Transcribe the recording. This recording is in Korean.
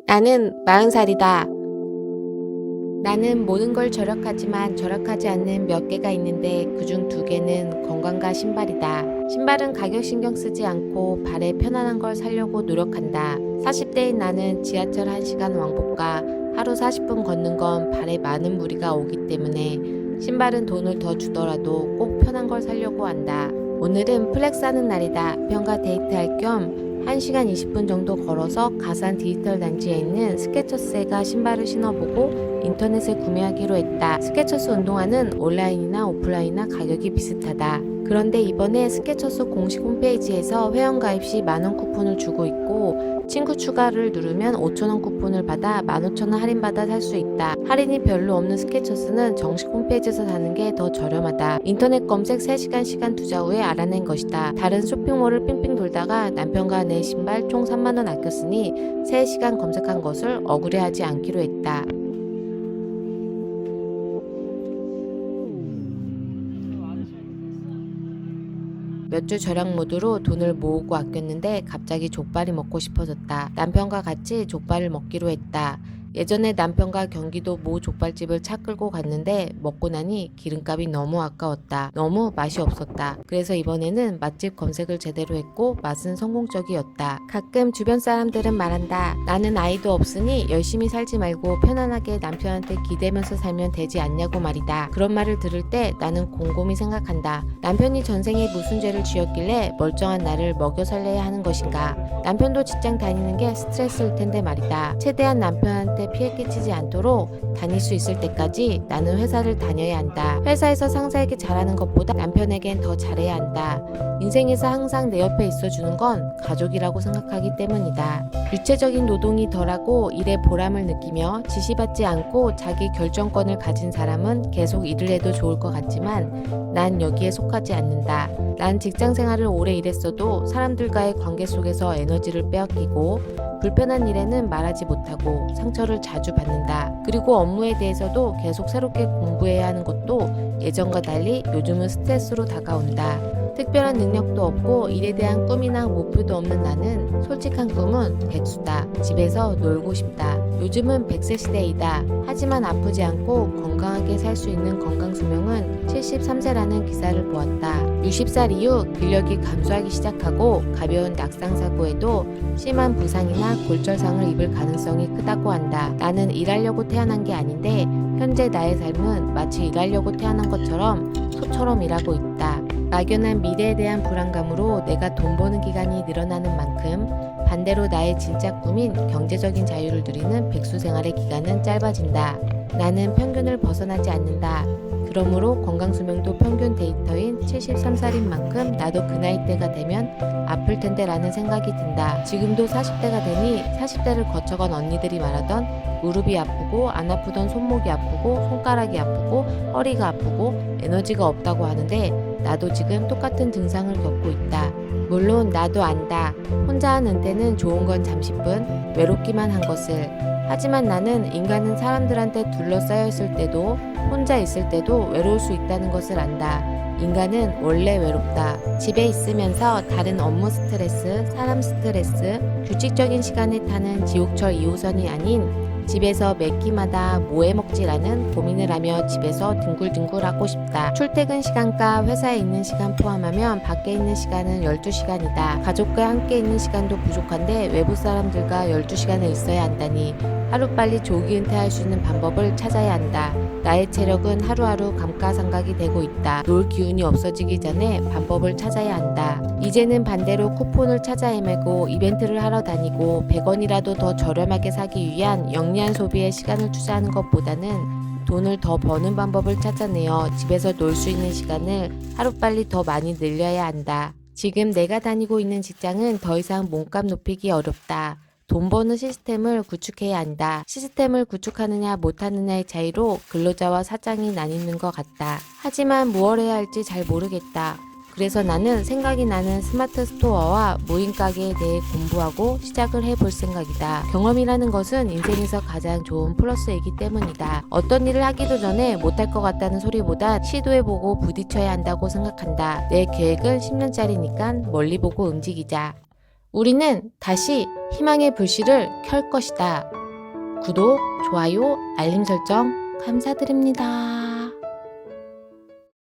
나는 40살이다. 나는 모든 걸 절약하지만 절약하지 않는 몇 개가 있는데 그중 2개는 건강과 신발이다. 신발은 가격 신경 쓰지 않고 발에 편안한 걸 사려고 노력한다. 40대인 나는 지하철 1시간 왕복과 하루 40분 걷는 건 발에 많은 무리가 오기 때문에 신발은 돈을 더 주더라도 꼭 편한 걸 사려고 한다. 오늘은 플렉스하는 날이다. 남편과 데이트할 겸 1시간 20분 정도 걸어서 가산 디지털 단지에 있는 스케쳐스에가 신발을 신어보고 인터넷에 구매하기로 했다. 스케쳐스 운동화는 온라인이나 오프라인이나 가격이 비슷하다. 그런데 이번에 스케쳐스 공식 홈페이지에서 회원가입 시 만원 쿠폰을 주고 있고 친구 추가를 누르면 5,000원 쿠폰을 받아 15,000원 할인받아 살 수 있다. 할인이 별로 없는 스케쳐스는 정식 홈페이지에서 사는 게 더 저렴하다. 인터넷 검색 3시간 시간 투자 후에 알아낸 것이다. 다른 쇼핑몰을 삥삥 돌다가 남편과 내 신발 총 3만원 아꼈으니 3시간 검색한 것을 억울해하지 않기로 했다. 몇 주 절약 모드로 돈을 모으고 아꼈는데 갑자기 족발이 먹고 싶어졌다. 남편과 같이 족발을 먹기로 했다. 예전에 남편과 경기도 모 족발집을 차 끌고 갔는데 먹고 나니 기름값이 너무 아까웠다. 너무 맛이 없었다. 그래서 이번에는 맛집 검색을 제대로 했고 맛은 성공적이었다. 가끔 주변 사람들은 말한다. 나는 아이도 없으니 열심히 살지 말고 편안하게 남편한테 기대면서 살면 되지 않냐고 말이다. 그런 말을 들을 때 나는 곰곰이 생각한다. 남편이 전생에 무슨 죄를 지었길래 멀쩡한 나를 먹여 살려야 하는 것인가. 남편도 직장 다니는 게 스트레스일 텐데 말이다. 최대한 남편한테 피해 끼치지 않도록 다닐 수 있을 때까지 나는 회사를 다녀야 한다. 회사에서 상사에게 잘하는 것보다 남편에겐 더 잘해야 한다. 인생에서 항상 내 옆에 있어주는 건 가족이라고 생각하기 때문이다. 육체적인 노동이 덜하고 일에 보람을 느끼며 지시받지 않고 자기 결정권을 가진 사람은 계속 일을 해도 좋을 것 같지만 난 여기에 속하지 않는다. 난 직장 생활을 오래 일했어도 사람들과의 관계 속에서 에너지를 빼앗기고 불편한 일에는 말하지 못하고 상처를 자주 받는다. 그리고 업무에 대해서도 계속 새롭게 공부해야 하는 것도 예전과 달리 요즘은 스트레스로 다가온다. 특별한 능력도 없고 일에 대한 꿈이나 목표도 없는 나는 솔직한 꿈은 백수다. 집에서 놀고 싶다. 요즘은 100세 시대이다. 하지만 아프지 않고 건강하게 살 수 있는 건강수명은 73세라는 기사를 보았다. 60살 이후 근력이 감소하기 시작하고 가벼운 낙상사고에도 심한 부상이나 골절상을 입을 가능성이 크다고 한다. 나는 일하려고 태어난 게 아닌데 현재 나의 삶은 마치 일하려고 태어난 것처럼 소처럼 일하고 있다. 막연한 미래에 대한 불안감으로 내가 돈 버는 기간이 늘어나는 만큼 반대로 나의 진짜 꿈인 경제적인 자유를 누리는 백수 생활의 기간은 짧아진다. 나는 평균을 벗어나지 않는다. 그러므로 건강수명도 평균 데이터인 73살인 만큼 나도 그 나이대가 되면 아플 텐데 라는 생각이 든다. 지금도 40대가 되니 40대를 거쳐간 언니들이 말하던 무릎이 아프고 안 아프던 손목이 아프고 손가락이 아프고 허리가 아프고 에너지가 없다고 하는데 나도 지금 똑같은 증상을 겪고 있다. 물론 나도 안다. 혼자 한 은퇴는 좋은 건 잠시뿐 외롭기만 한 것을. 하지만 나는 인간은 사람들한테 둘러싸여 있을 때도 혼자 있을 때도 외로울 수 있다는 것을 안다. 인간은 원래 외롭다. 집에 있으면서 다른 업무 스트레스, 사람 스트레스, 규칙적인 시간에 타는 지옥철 2호선이 아닌 집에서 매 끼마다 뭐 해먹지라는 고민을 하며 집에서 뒹굴뒹굴하고 싶다. 출퇴근 시간과 회사에 있는 시간 포함하면 밖에 있는 시간은 12시간이다. 가족과 함께 있는 시간도 부족한데 외부 사람들과 12시간을 있어야 한다니 하루빨리 조기 은퇴할 수 있는 방법을 찾아야 한다. 나의 체력은 하루하루 감가상각이 되고 있다. 놀 기운이 없어지기 전에 방법을 찾아야 한다. 이제는 반대로 쿠폰을 찾아 헤매고 이벤트를 하러 다니고 100원이라도 더 저렴하게 사기 위한 영리한 소비에 시간을 투자하는 것보다는 돈을 더 버는 방법을 찾아내어 집에서 놀 수 있는 시간을 하루빨리 더 많이 늘려야 한다. 지금 내가 다니고 있는 직장은 더 이상 몸값 높이기 어렵다. 돈 버는 시스템을 구축해야 한다. 시스템을 구축하느냐 못하느냐의 차이로 근로자와 사장이 나뉘는 것 같다. 하지만 무엇 해야 할지 잘 모르겠다. 그래서 나는 생각이 나는 스마트 스토어와 무인 가게에 대해 공부하고 시작을 해볼 생각이다. 경험이라는 것은 인생에서 가장 좋은 플러스이기 때문이다. 어떤 일을 하기도 전에 못할 것 같다는 소리보다 시도해보고 부딪혀야 한다고 생각한다. 내 계획은 10년짜리니까 멀리 보고 움직이자. 우리는 다시 희망의 불씨를 켤 것이다. 구독, 좋아요, 알림 설정 감사드립니다.